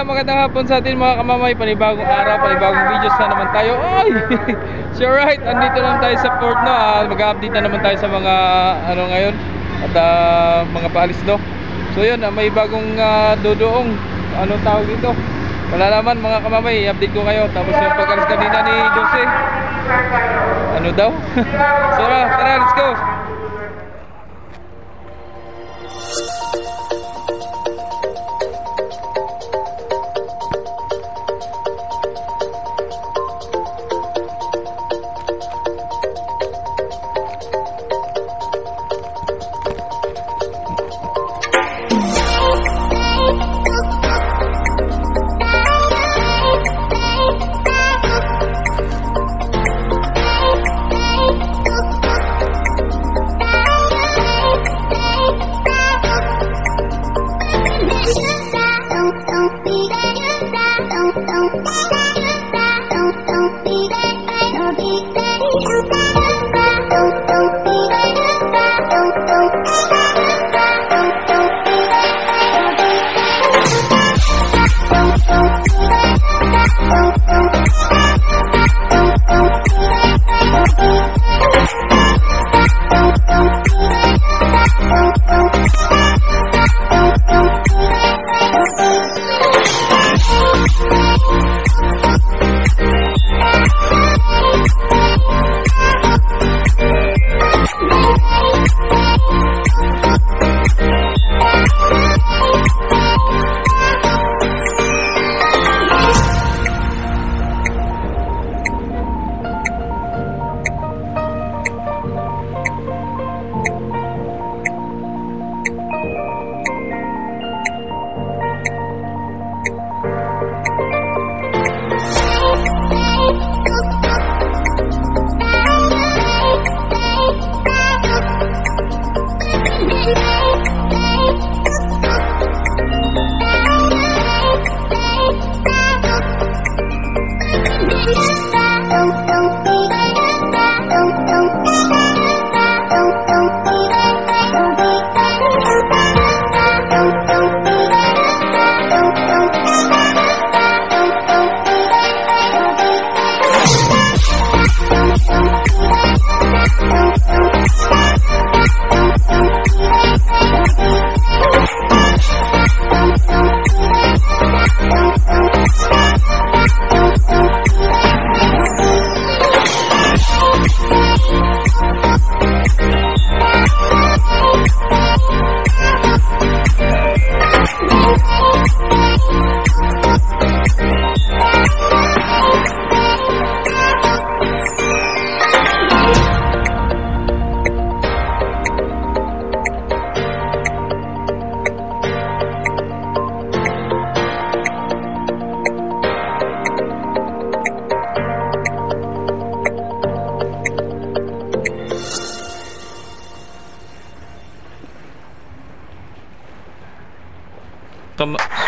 Magandang hapon sa atin mga kamamay. Panibagong araw, panibagong videos na naman tayo. Ay! So right, andito lang tayo sa port, no. Mag-update na naman tayo sa mga ano ngayon at mga paalis, no. So yun, may bagong dodoong anong tawag dito. Wala naman mga kamamay, update ko kayo. Tapos yung pag-alis kanina ni Dose, ano daw? So tara, let's go.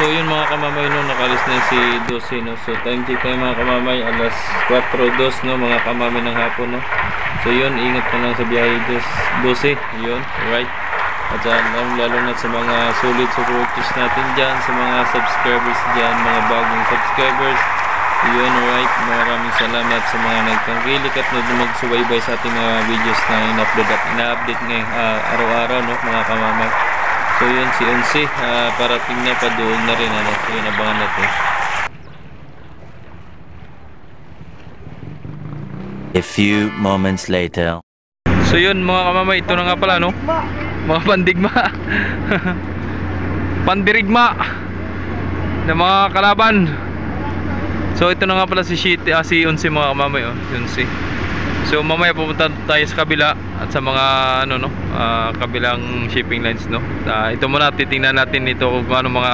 So yun mga kamamay, no, nakalis na si 12, no. So time check tayo mga kamamay, alas 4:02, no, mga kamamay ng hapon, no. So yun, ingat pa lang sa biyahe 12, yun, right. At lalo na sa mga solid supporters natin dyan, sa mga subscribers dyan, mga bagong subscribers, yun, right. Maraming salamat sa mga nagtangkilik at magsubaybay sa ating mga videos na in-upload at ina-update ngayon araw-araw, no, mga kamamay. So yun, si Unsi, parating na pa doon na rin, ano. So yun, abangan natin. A few moments later. So yun mga kamamay, ito na nga pala, no, mga pandigma pandirigma na mga kalaban. So ito na nga pala si Unsi mga kamamay, oh, Unsi. So mamaya pupunta tayo sa kabila at sa mga ano, no, kabilang shipping lines, no. Ito muna, titingnan natin ito kung ano mga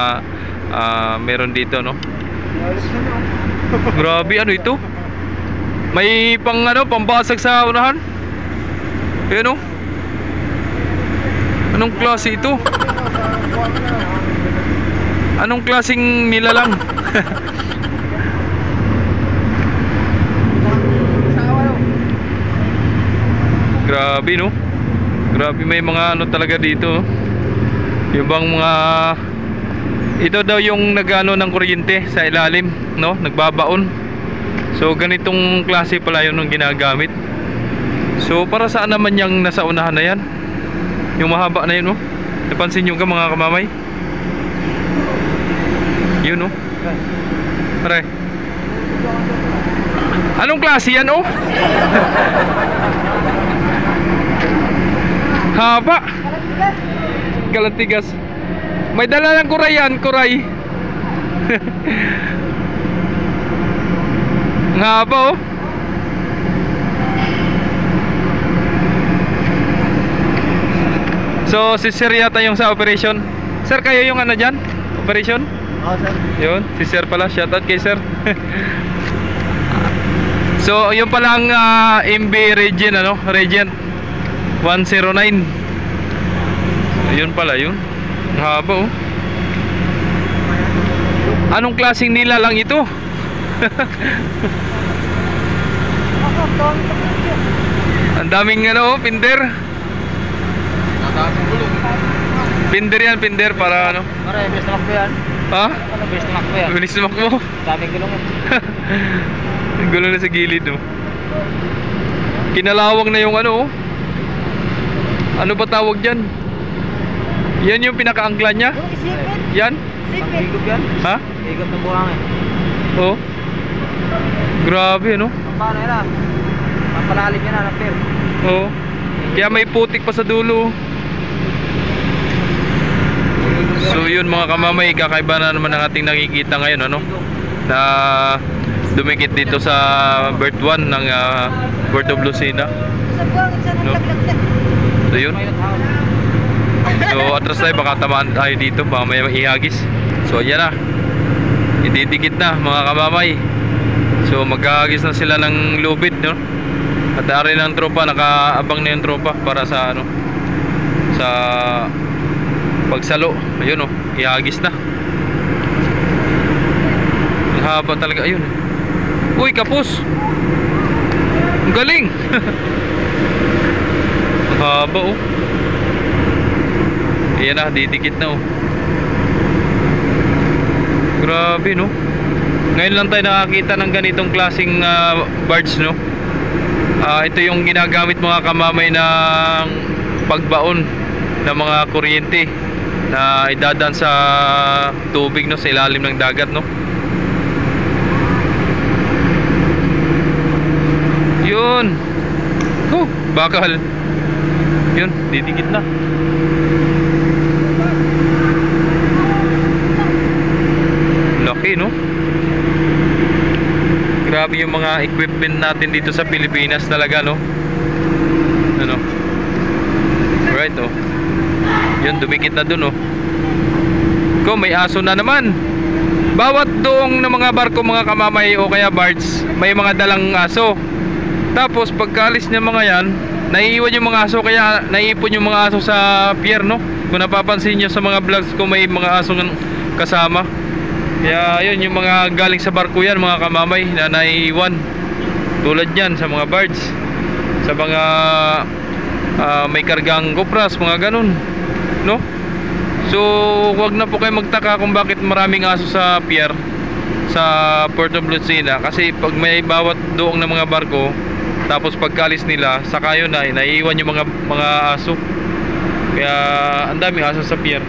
meron dito, no. Grabe, ano ito? May pang ano, pambasag sa unahan. Ayun, no. Anong klase ito? Anong klaseng nilalang? Grabe, no? Grabe, may mga ano talaga dito. Yung bang mga... Ito daw yung nag-ano ng kuryente sa ilalim, no? Nagbabaon. So ganitong klase pala yun yung ginagamit. So para saan naman yung nasa unahan na yan? Yung mahaba na yun, no? Napansin nyo ka mga kamamay? Yun, no? Pare. Anong klase yan, oh? Haba. Kalantigas. May dala ng kuray yan, kuray. Ang haba, oh. So, si Sir yata yung sa operation. Sir, kayo yung ano dyan? Operation? Oo, sir. Yun, si Sir pala. Shoutout kay Sir. So, yun pala ang MB Regent, ano? Regent 109. Yun pala yun. Ang haba, oh. Anong klaseng nilalang ito? Ang daming ano, pinder. Pinder yan, pinder para ano? Pare, bilis na makbo yan. Ha? Bilis na makbo yan. Bilis na mo. Daming gulong yan. Ang gulo na sa gilid, oh. Kinalawang na yung ano, oh. Ano ba tawag dyan? Yan yung pinakaangkla niya? Yan? Pag-igop yan. Ha? Igop ng buhangin. Oh. Grabe, no? Paano yan ah? Pampalalim yan ah, ng pier. Oo. Kaya may putik pa sa dulo. So yun mga kamamay, kakaiba na naman ang ating nakikita ngayon, ano? Na dumikit dito sa Berth 1 ng Port of Lucena. No? So yun. So atras tayo, baka tamaan tayo dito, baka may ihagis. So ayan na, ididikit na mga kamamay. So maghahagis na sila ng lubid, no? At ari ng tropa, nakaabang na yung tropa para sa ano, sa pagsalo. Ayun, oh, ihagis na. Ang haba talaga, ayun. Uy, kapos. Ang galing. Ang haba, oh. Ayan na, didikit na, oh. Grabe, no? Ngayon lang tayo nakakita ng ganitong klaseng barge, no? Ito yung ginagamit mga kamamay ng pagbaon ng mga kuryente na idadaan sa tubig, no? Sa ilalim ng dagat, no? Yun. Bakal. Yun, didikit na. Laki, no? Grabe yung mga equipment natin dito sa Pilipinas talaga, no? Ano? Right, oh. Yun, dumikit na dun, oh. May aso na naman. Bawat doong ng mga barko, mga kamamay o kaya barge, may mga dalang aso. Tapos pagkaalis ng mga yan, naiiwan yung mga aso, kaya naiipon yung mga aso sa pier, no? Kung napapansin nyo sa mga vlogs ko, may mga aso kasama. Kaya yun, yung mga galing sa barko yan, mga kamamay, na naiiwan. Tulad yan sa mga barge, sa mga may kargang kopras, mga ganun, no? So wag na po kayo magtaka kung bakit maraming aso sa pier sa Port of Lucena, kasi pag may bawat doong ng mga barko, tapos pagkalis nila, saka yun na naiiwan yung mga aso. Kaya ang daming aso sa pier.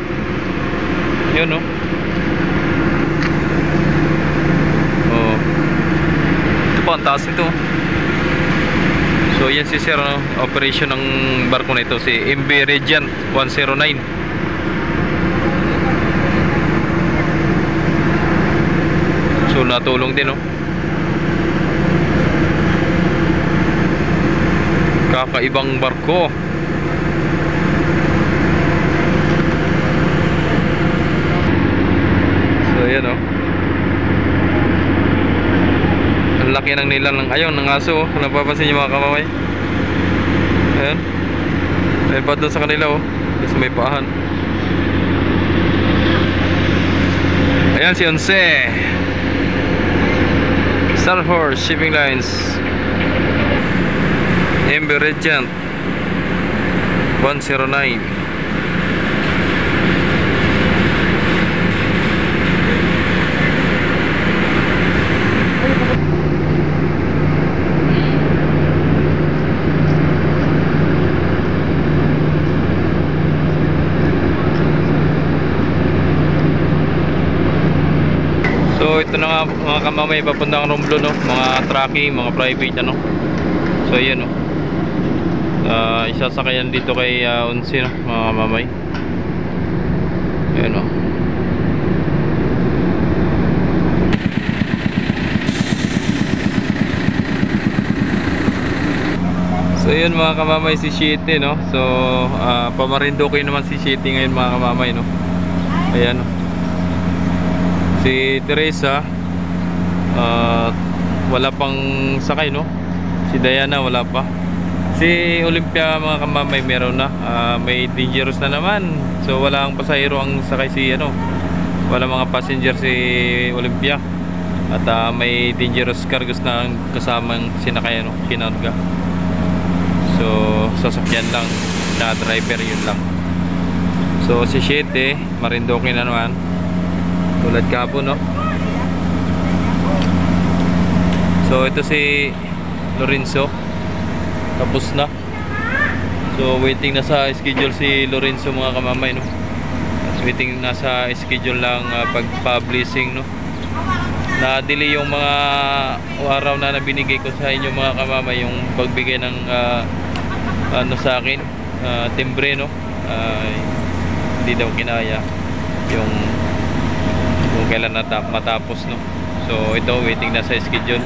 Yun, no? Oh. Ito pa, ang taas nito. So yan si Sir, no? Operation ng barko na ito, si MB Regent 109. So natulong din, no? Kakaibang barko. So yan, no? Ang laki ng nilalang, ayun, ng aso, oh. Kung napapansin niyo mga kamamay. Ayan. Ayun pa doon sa kanila, oh. Tapos may paahan. Ayan si Onse. Star Horse Shipping Lines. MB Regent 109. So ito na nga mga kamamay, papuntang Romblo, no? Mga trucking, mga private, ano. So ayan, no. Isasakayan dito kay Onse, no? Mga kamamay. Ayan, no. So ayan mga kamamay, si Shitty, no. So Pamarinduque naman si Shitty ngayon mga kamamay, no. Ayan, no. Si Teresa wala pang sakay, no. Si Diana wala pa. Si Olympia mga kamamay meron na. May dangerous na naman. So wala ang pasahero ang sakay si ano. Wala mga passenger si Olympia. At may dangerous cargos na kasamang sinakay, no, kinarga. So sasakyan lang na driver, yun lang. So si Shete Marinduque na naman. Tulad kapo, no. So ito si Lorenzo, tapos na. So waiting na sa schedule si Lorenzo mga kamamay, no. Waiting na sa schedule lang pag-publishing, no. Na-delay yung mga araw na binigay ko sa inyo mga kamamay, yung pagbigay ng ano sa akin, timbre, no. Hindi daw kinaya yung kailan matapos, no. So ito waiting na sa schedule.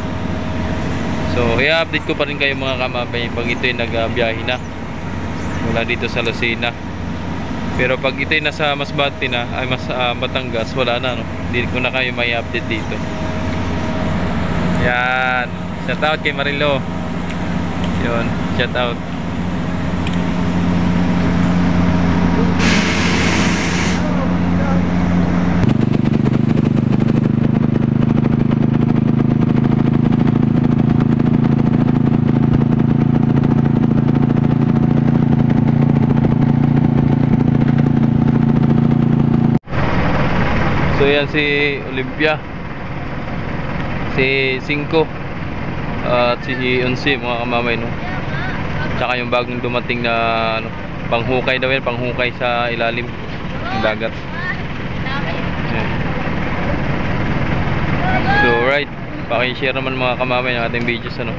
So i-update ko pa rin kayo mga kamamay pag ito'y nagbiyahe na mula dito sa Lucena. Pero pag ito'y nasa Masbate na, ay Batangas, wala na, no. Hindi ko na kayo may update dito. Yan, shout out kay Marilo. Yun, shout out. So yan si Olympia, si Cinco, at si Onse mga kamamay, no. Tsaka yung bagong dumating na ano, panghukay daw yan, panghukay sa ilalim ng dagat. Yan. So right, paki-share naman mga kamamay ang ating videos, ano.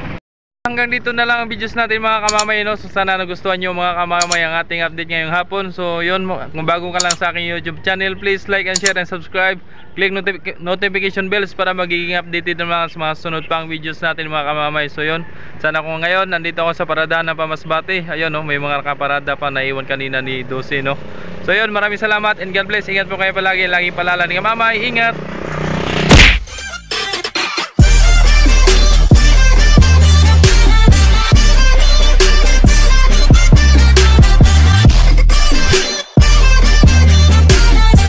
Hanggang dito na lang ang videos natin mga kamamay, no. So sana nagustuhan nyo mga kamamay ang ating update ngayong hapon. So yun, kung bago ka lang sa aking YouTube channel, please like and share and subscribe. Click notification bells para magiging updated naman sa mga sunod pang videos natin mga kamamay. So yun, sana kung ngayon nandito ako sa paradahan ng Pamasbate. Ayun, no, may mga nakaparada pa na iwan kanina ni Dose, no. So yun, maraming salamat and God bless. Ingat po kayo palagi, lagi palalan ng kamamay. Ingat!